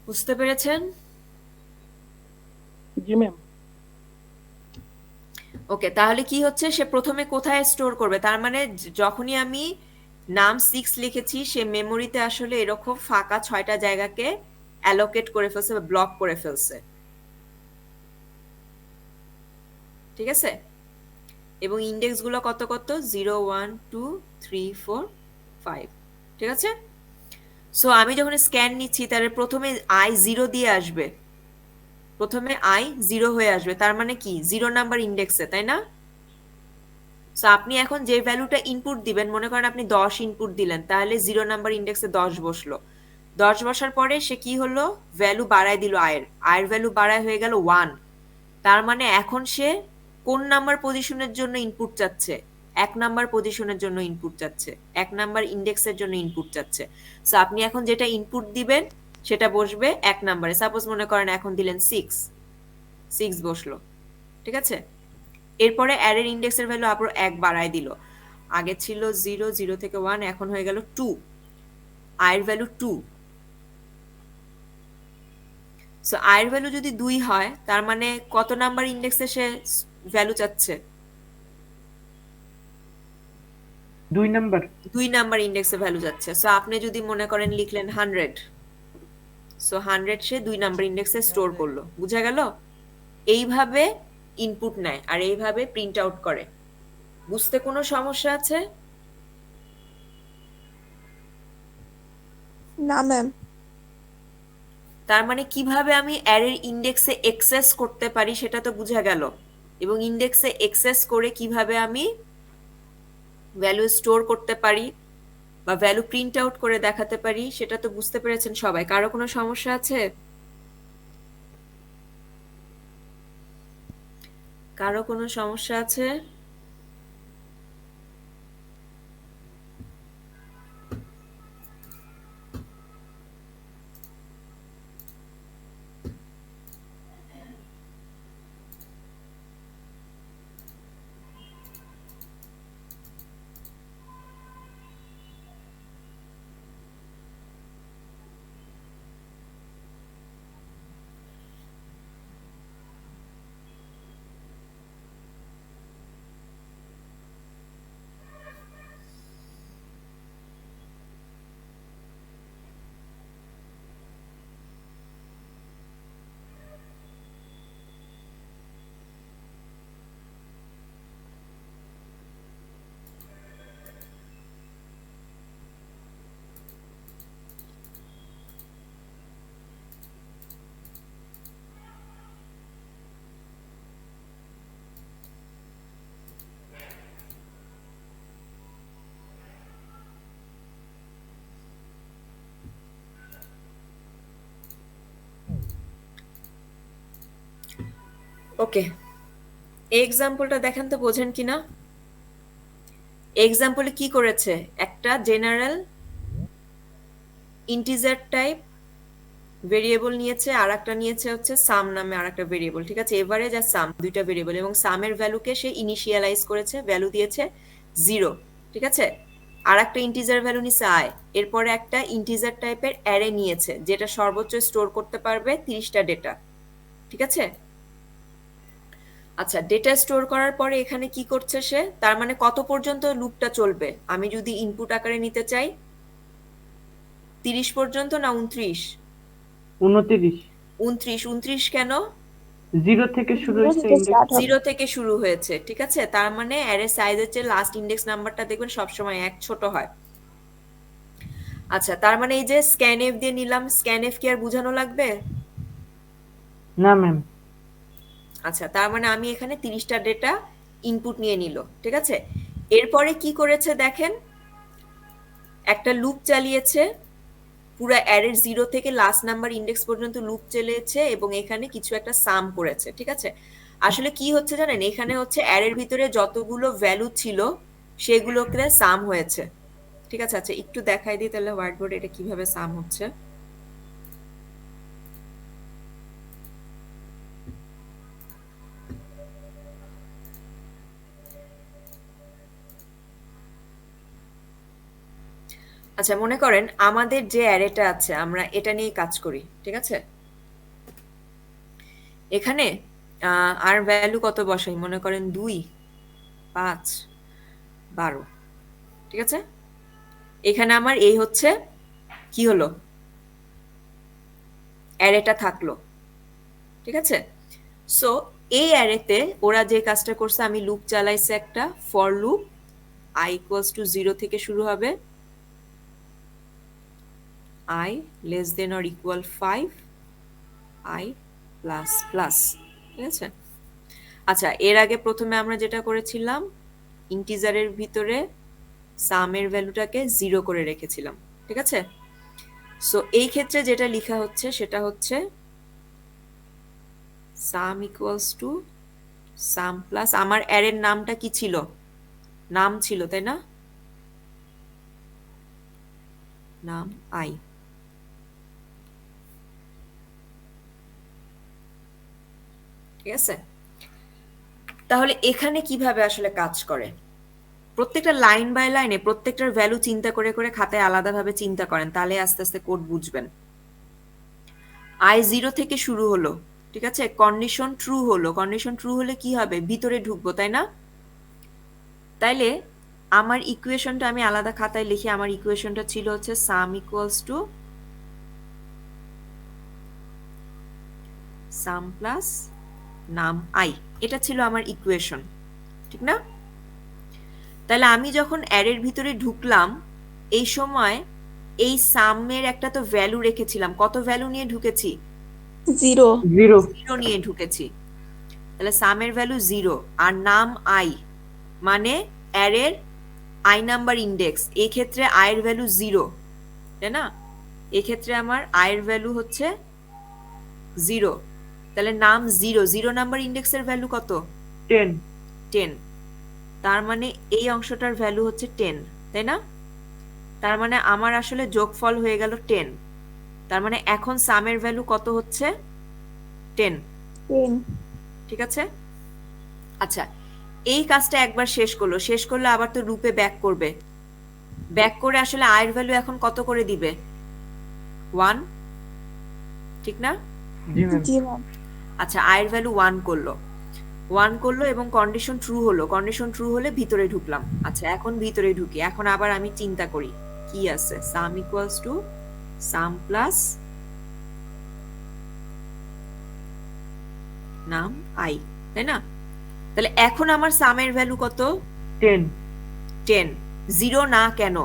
বুঝতে পেরেছেন? জি ম্যাম। ওকে, তাহলে কি হচ্ছে, সে প্রথমে কোথায় স্টোর করবে? তার মানে যখনই আমি নাম 6 লিখেছি, সে মেমোরিতে আসলে এরকম ফাঁকা 6টা জায়গাকে অ্যালোকেট করে ফেলছে বা ব্লক করে ফেলছে। ঠিক আছে? এবং ইন্ডেক্স গুলো কত কত? 0 1 2 3 4 5। ঠিক আছে? সো আমি যখন স্ক্যান নিচ্ছি, তাহলে প্রথমে আই 0 দিয়ে আসবে। প্রথমে আই 0 হয়ে আসবে, তার মানে কি 0 নাম্বার ইন্ডেক্সে, তাই না? সো আপনি এখন যে ভ্যালুটা ইনপুট দিবেন, মনে করেন আপনি 10 ইনপুট দিলেন, তাহলে 0 নাম্বার ইন্ডেক্সে 10 বসলো। 10 বসার পরে সে কি হলো? ভ্যালু বাড়ায় দিল আয়ের ভ্যালু বাড়ায় হয়ে গেল 1। তার মানে এখন সে কোন নাম্বার পজিশনের জন্য ইনপুট চাচ্ছে? 1 নাম্বার পজিশনের জন্য ইনপুট চাচ্ছে, 1 নাম্বার ইন্ডেক্সের জন্য ইনপুট চাচ্ছে। সো আপনি এখন যেটা ইনপুট দিবেন সেটা বসবে 1 নাম্বারে। সাপোজ মনে করেন এখন দিলেন 6 বসলো। ঠিক আছে? এরপরে অ্যারের ইন্ডেক্সের ভ্যালু আবার 1 বাড়ায় দিল। আগে ছিল 0, 0 থেকে 1, এখন হয়ে গেল 2। আয়ের ভ্যালু 2। সো আয়ের ভ্যালু যদি 2 হয়, তার মানে কত নাম্বার ইন্ডেক্সে সে ভ্যালু চাচ্ছে? দুই নাম্বার 2 নাম্বার ইন্ডেক্সে ভ্যালু যাচ্ছে। সো আপনি যদি মনে করেন লিখলেন 100, সো 100 সে 2 নাম্বার ইন্ডেক্সে স্টোর করলো, বুঝা গেল? এইভাবে ইনপুট নেয় আর এইভাবে প্রিন্ট আউট করে। বুঝতে কোনো সমস্যা আছে? না ম্যাম। তার মানে কিভাবে আমি অ্যারের ইন্ডেক্সে অ্যাক্সেস করতে পারি সেটা তো বোঝা গেল, এবং ইন্ডেক্সে অ্যাক্সেস করে কিভাবে আমি ভ্যালু স্টোর করতে পারি বা ভ্যালু প্রিন্ট আউট করে দেখাতে পারি সেটা তো বুঝতে পেরেছেন সবাই। কারো কোনো সমস্যা আছে? কারো কোনো সমস্যা আছে? ওকে, এই এক্সাম্পলটা দেখেন তো বোঝেন কিনা। এক্সাম্পলে কি করেছে, একটা জেনারেল ইন্টিজার টাইপ ভেরিয়েবল নিয়েছে, আর একটা নিয়েছে হচ্ছে সাম নামে আর একটা ভেরিয়েবল, ঠিক আছে, এভারেজ আর সাম দুইটা ভেরিয়েবল, এবং সামের ভ্যালুকে সে ইনিশিয়ালাইজ করেছে, ভ্যালু দিয়েছে 0, ঠিক আছে। আর একটা ইন্টিজার ভ্যালু নিছে আই, এরপরে একটা ইন্টিজার টাইপের অ্যারে নিয়েছে যেটা সর্বোচ্চ স্টোর করতে পারবে 30টা ডেটা, ঠিক আছে। আচ্ছা, ডেটা স্টোর করার পরে এখানে কি করছে সে, তার মানে কত পর্যন্ত লুপটা চলবে, আমি যদি ইনপুট আকারে নিতে চাই 30 পর্যন্ত না 29? 29 29 কেন? 0 থেকে শুরু Zero হয়েছে থেকে ইন্ডেক্স। start হবে। 0 থেকে শুরু হয়েছে, ঠিক আছে। তার মানে অ্যারে সাইজের চেয়ে লাস্ট ইন্ডেক্স নাম্বারটা দেখবেন সবসময় 1 ছোট হয়। আচ্ছা, তার মানে এই যে স্ক্যানএফ দিয়ে নিলাম, স্ক্যানএফ কি আর বোঝানো লাগবে? না ম্যাম। আচ্ছা, তার মানে আমি এখানে 30টা ডেটা ইনপুট নিয়ে নিল, ঠিক আছে। এরপরে কি করেছে দেখেন, একটা লুপ চালিয়েছে, পুরো অ্যারের 0 থেকে লাস্ট নাম্বার ইন্ডেক্স পর্যন্ত লুপ চালিয়েছে, এবং এখানে কিছু একটা সাম করেছে, ঠিক আছে। আসলে কি হচ্ছে জানেন, এখানে হচ্ছে অ্যারের ভিতরে যতগুলো ভ্যালু ছিল সেগুলোকে সাম হয়েছে, ঠিক আছে। আচ্ছা, একটু দেখাই দিই তাহলে হোয়াইট বোর্ডে এটা কিভাবে সাম হচ্ছে। আচ্ছা, মনে করেন আমাদের যে অ্যারেটা আছে আমরা এটা নিয়ে কাজ করি, ঠিক আছে। এখানে আর ভ্যালু কত বসাই, মনে করেন 2, 5, 12, ঠিক আছে। এখানে আমার এই হচ্ছে কি হলো, অ্যারেটা থাকলো, ঠিক আছে। সো এই অ্যারেতে ওরা যে কাজটা করছে, আমি লুপ চালাইছে একটা for loop, i equals to 0 থেকে শুরু হবে, i less than or equal 5, i plus plus, ঠিক আছে। আচ্ছা, এর আগে প্রথমে আমরা যেটা করেছিলাম, ইন্টিজারের ভিতরে সামের ভ্যালুটাকে 0 করে রেখেছিলাম, ঠিক আছে। সো এই ক্ষেত্রে যেটা লেখা হচ্ছে সেটা হচ্ছে সাম ইকুয়ালস টু সাম প্লাস, আমার অ্যারের নামটা কি ছিল, নাম ছিল তাই না, নাম আই, ঠিক আছে। তাহলে এখানে কিভাবে আসলে কাজ করে, প্রত্যেকটা লাইন বাই লাইনে প্রত্যেকটার ভ্যালু চিন্তা করে করে খাতায় আলাদাভাবে চিন্তা করেন, তাহলে আস্তে আস্তে কোড বুঝবেন। i 0 থেকে শুরু হলো, ঠিক আছে, কন্ডিশন ট্রু হলো, কন্ডিশন ট্রু হলে কি হবে, ভিতরে ঢুকবো তাই না। তাইলে আমার ইকুয়েশনটা আমি আলাদা খাতায় লিখি। আমার ইকুয়েশনটা ছিল হচ্ছে সাম ইকুয়ালস টু সাম প্লাস নাম আই, এটা ছিল আমার ইকুয়েশন, ঠিক না? তাহলে আমি যখন অ্যারের ভিতরে ঢুকলাম এই সময় এই সামের একটা তো ভ্যালু রেখেছিলাম, কত ভ্যালু নিয়ে ঢুকেছি? 0 0 0 নিয়ে ঢুকেছি। তাহলে সামের ভ্যালু 0 আর নাম আই, মানে অ্যারের আই নাম্বার ইন্ডেক্স, এই ক্ষেত্রে আই এর ভ্যালু 0, তাই না? এই ক্ষেত্রে আমার আই এর ভ্যালু হচ্ছে 0। তাহলে নাম 0 নাম্বার ইন্ডেক্সের ভ্যালু কত? 10 10। তার মানে এই অংশটার ভ্যালু হচ্ছে 10, তাই না? তার মানে আমার আসলে যোগফল হয়ে গেল 10। তার মানে এখন সামের ভ্যালু কত হচ্ছে? 10, 10 ঠিক আছে? আচ্ছা, এই কাজটা একবার শেষ করলো, শেষ করলে আবার তো রূপে ব্যাক করবে। ব্যাক করে আসলে আয়ের ভ্যালু এখন কত করে দিবে? 1, ঠিক না? জি ম্যাম জি ম্যাম আচ্ছা, আয়ের ভ্যালু 1 করলো, 1 করলো এবং কন্ডিশন ট্রু হলো। কন্ডিশন ট্রু হলে ভিতরে ঢুকলাম। আচ্ছা, এখন ভিতরে ঢুকি। এখন আবার আমি চিন্তা করি কি আছে। সাম ইকুয়ালস টু সাম প্লাস নাম আই, তাই না? তাহলে এখন আমার সামের ভ্যালু কত? 10 10। 0 না কেন?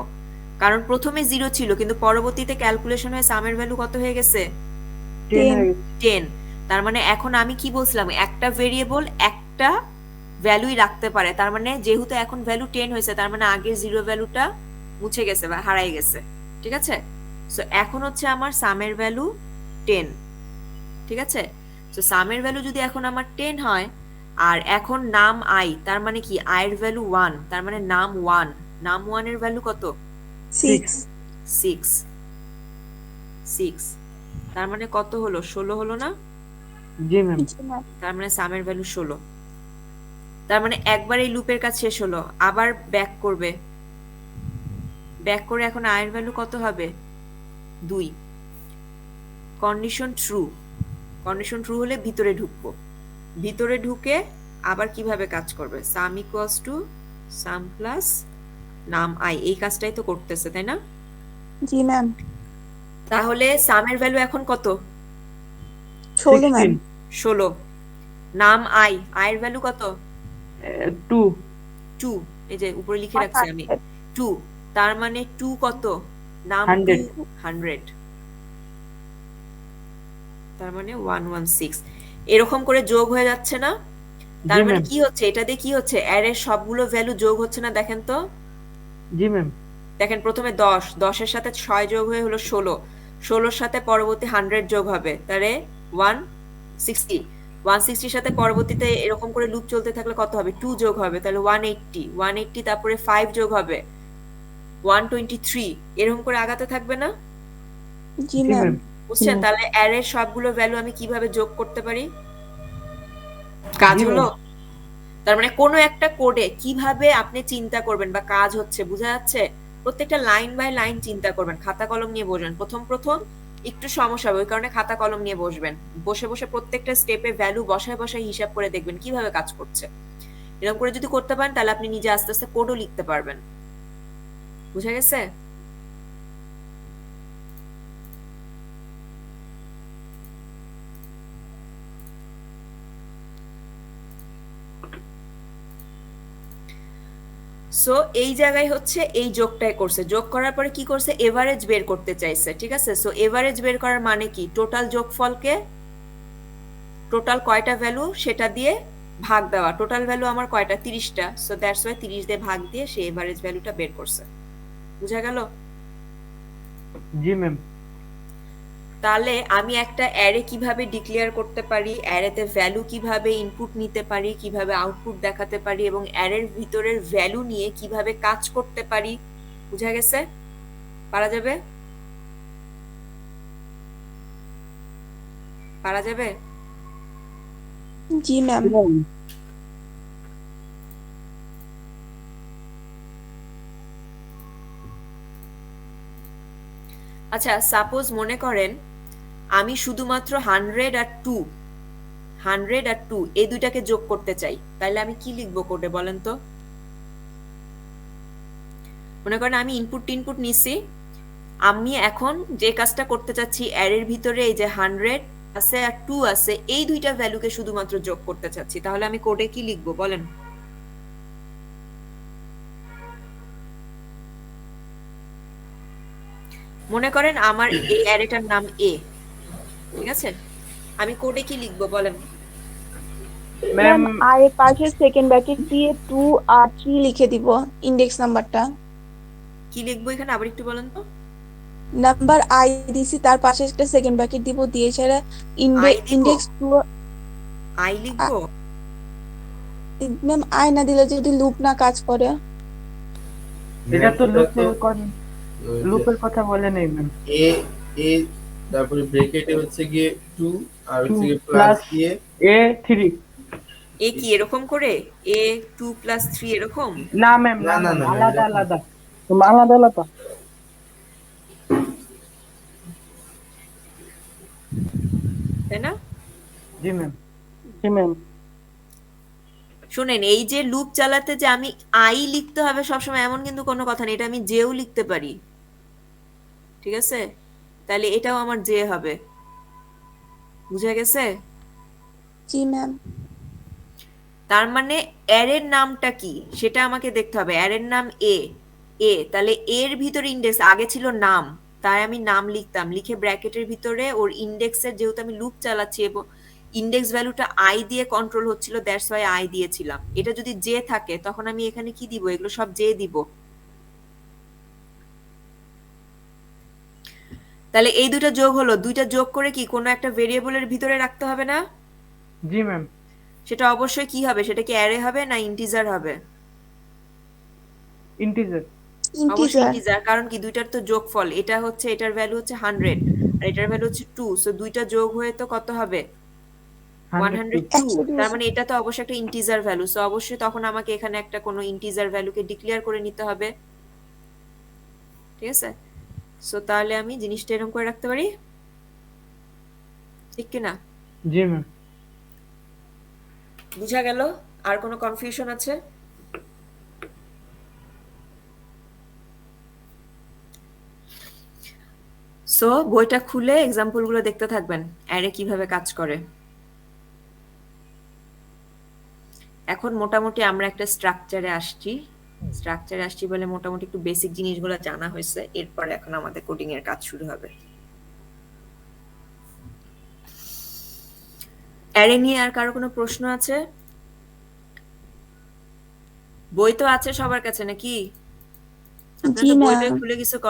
কারণ প্রথমে 0 ছিল, কিন্তু পরবর্তীতে ক্যালকুলেশন হয়ে সামের ভ্যালু কত হয়ে গেছে? 10 হয়ে গেছে 10। তার মানে এখন আমি কি বলছিলাম, একটা ভেরিয়েবল একটা ভ্যালুই রাখতে পারে। তার মানে যেহেতু এখন ভ্যালু 10 হয়েছে, তার মানে আগের 0 ভ্যালুটা মুছে গেছে বা হারাই গেছে, ঠিক আছে? সো এখন হচ্ছে আমার সামের ভ্যালু 10, ঠিক আছে? সো সামের ভ্যালু যদি এখন আমার 10 হয় আর এখন নাম আই, তার মানে কি আয়ের ভ্যালু 1, তার মানে নাম 1, নাম 1 এর ভ্যালু কত? 6 6, 6। তার মানে কত হলো? 16 হলো না? জি ম্যাম জি ম্যাম তার মানে সামের ভ্যালু 16। তার মানে একবার এই লুপের কাজ শেষ হলো, আবার ব্যাক করবে। ব্যাক করে এখন আয়ের ভ্যালু কত হবে? 2। কন্ডিশন ট্রু, কন্ডিশন ট্রু হলে ভিতরে ঢুকবো। ভিতরে ঢুকে আবার কিভাবে কাজ করবে? সাম ইকুয়ালস টু সাম প্লাস নাম আই, এই কাজটাই তো করতেছে, তাই না? জি ম্যাম তাহলে সামের ভ্যালু এখন কত? 16 ম্যাম 16 16। নাম আই, আয়ের ভ্যালু কত? 2 2। এই যে উপরে লিখে রাখছি আমি 2। তার মানে 2 কত? নাম 100 2 100। তার মানে 116। এরকম করে যোগ হয়ে যাচ্ছে না? তার জি মানে ম্যাম কি হচ্ছে? এটা দিয়ে কি হচ্ছে? অ্যারের সবগুলো ভ্যালু যোগ হচ্ছে না, দেখেন তো। জি ম্যাম দেখেন প্রথমে 10, 10 এর সাথে 6 যোগ হয়ে হলো 16, 16 সাথে পরবর্তী 100 যোগ হবে, তাহলে 160, 160 সাথে পরবর্তীতে এরকম করে লুপ চলতে থাকলে কত হবে? 2 যোগ হবে, তাহলে 180, 180 তারপরে 5 যোগ হবে 123, এরকম করে আগাতে থাকবে না? জি জি ম্যাম ম্যাম বুঝছেন? তাহলে অ্যারের সবগুলো ভ্যালু আমি কিভাবে যোগ করতে পারি? কাজ জি হলো? ম্যাম তার মানে কোনো একটা কোডে কিভাবে আপনি চিন্তা করবেন বা কাজ হচ্ছে বোঝা যাচ্ছে? প্রত্যেকটা লাইন বাই লাইন চিন্তা করবেন, খাতা কলম নিয়ে বসবেন। প্রথম প্রথম একটু সমস্যা হবে, ওই কারণে খাতা কলম নিয়ে বসবেন। বসে বসে প্রত্যেকটা স্টেপে ভ্যালু বসায় বসায় হিসাব করে দেখবেন কিভাবে কাজ করছে। এরকম করে যদি করতে পারেন তাহলে আপনি নিজে আস্তে আস্তে কোডও লিখতে পারবেন। বুঝা গেছে? সো এই জায়গায় হচ্ছে এই যোগটাই করছে। যোগ করার পরে কি করছে? এভারেজ বের করতে চাইছে, ঠিক আছে? সো এভারেজ বের করার মানে কি? টোটাল যোগফলকে টোটাল কয়টা ভ্যালু সেটা দিয়ে ভাগ দেওয়া। টোটাল ভ্যালু আমার কয়টা? 30টা। সো দ্যাটস ওয়াই 30 দিয়ে ভাগ দিয়ে সে এভারেজ ভ্যালুটা বের করছে। বুঝা গেল? জি ম্যাম তাহলে আমি একটা অ্যারে কিভাবে ডিক্লেয়ার করতে পারি, অ্যারেতে ভ্যালু কিভাবে ইনপুট নিতে পারি, কিভাবে আউটপুট দেখাতে পারি এবং অ্যারের ভিতরের ভ্যালু নিয়ে কিভাবে কাজ করতে পারি, বুঝা গেছে? পারা যাবে? পারা যাবে? জি ম্যাম আচ্ছা, সাপোজ মনে করেন আমি শুধুমাত্র 100 আর 2, 100 আর 2 এই দুইটাকে যোগ করতে চাই, তাহলে আমি কি লিখবো কোডে বলেন তো? মনে করেন আমি ইনপুট নিছি, আমি এখন যে কাজটা করতে চাচ্ছি অ্যারের ভিতরে এই যে 100 আছে আর 2 আছে, এই দুইটা ভ্যালুকে শুধুমাত্র যোগ করতে চাচ্ছি, তাহলে আমি কোডে কি লিখবো বলেন? মনে করেন আমার এই অ্যারেটার নাম এ, ঠিক আছে, আমি কোডে কি লিখবো বলেন? ম্যাম ম্যাম আই এর পাশে সেকেন্ড ব্র্যাকেট দিয়ে 2 আর 3 লিখে দিব ইন্ডেক্স নাম্বারটা। কি লিখবো এখানে আবার একটু বলেন তো। নাম্বার আই দিছি, তার পাশে একটা সেকেন্ড ব্র্যাকেট দিব, দিয়ে ছাড়া I দিব? ইন্ডেক্স 2। আই লিখবো? ম্যাম আই না দিলে যদি লুপ না কাজ করে। এটা তো ওটা তো লুপের কথা বলে নেই ম্যাম। এ এ তারপরে ব্র্যাকেটে হচ্ছে গিয়ে 2 আর হচ্ছে 2 গিয়ে প্লাস প্লাস দিয়ে A3। এ কি এরকম করে এ 2 + 3 এরকম? না ম্যাম, না, না না, না, আলাদা এরকম। আলাদা। আলাদা আলাদা। তাই না? জি ম্যাম। জি ম্যাম। শুনেন, এই যে লুপ চালাতে যে আমি আই লিখতে হবে সবসময় এমন কিন্তু কোনো কথা নেই, এটা আমি জেও লিখতে পারি, ঠিক আছে? তাহলে এটাও আমার জে হবে, বুঝা গেছে? জি ম্যাম। তার মানে অ্যারের নামটা কি সেটা আমাকে দেখতে হবে। অ্যারের নাম এ, তাহলে এর ভিতরে ইন্ডেক্স আগে ছিল নাম, তাই আমি নাম লিখতাম, লিখে ব্র্যাকেটের ভিতরে ওর ইন্ডেক্সের, যেহেতু আমি লুপ চালাচ্ছি এবং ইন্ডেক্স ভ্যালুটা আই দিয়ে কন্ট্রোল হচ্ছিল, দ্যাটস ওয়াই আই দিয়েছিলাম। এটা যদি জে থাকে তখন আমি এখানে কি দিব, এগুলো সব জে দিব। তাহলে এই দুটো যোগ হলো, দুইটা যোগ করে কি কোনো একটা ভেরিয়েবলের ভিতরে রাখতে হবে না? জি ম্যাম। সেটা অবশ্যই কি হবে, সেটা কি অ্যারে হবে না ইন্টিজার হবে? ইন্টিজার। অবশ্যই ইন্টিজার। ইন্টিজার, কারণ কি দুইটার তো যোগফল, এটা হচ্ছে, এটার ভ্যালু হচ্ছে 100 আর এটার ভ্যালু হচ্ছে 2, সো দুইটা যোগ হয়ে তো কত হবে? 102। 102। তার মানে এটা তো অবশ্যই একটা ইন্টিজার ভ্যালু, সো অবশ্যই তখন আমাকে এখানে একটা কোনো ইন্টিজার ভ্যালুকে ডিক্লেয়ার করে নিতে হবে, ঠিক আছে? সো তাহলে আমি জিনিসটা এরকম করে রাখতে পারি, ঠিক কিনা? জি ম্যাম। বুঝা গেল? আর কোনো কনফিউশন আছে? সো বইটা খুলে এক্সাম্পল গুলো দেখতে থাকবেন, অ্যারে কিভাবে কাজ করে। এখন মোটামুটি আমরা একটা স্ট্রাকচারে আসছি বলে মোটামুটি একটু বেসিক জিনিসগুলো জানা হয়েছে, এরপর এখন আমাদের কোডিং এর কাজ শুরু হবে। অ্যারে নিয়ে আর কারো কোনো প্রশ্ন আছে? বই তো আছে সবার কাছে নাকি? আপনারা জি তো বই ম্যাম। খুলে কিছু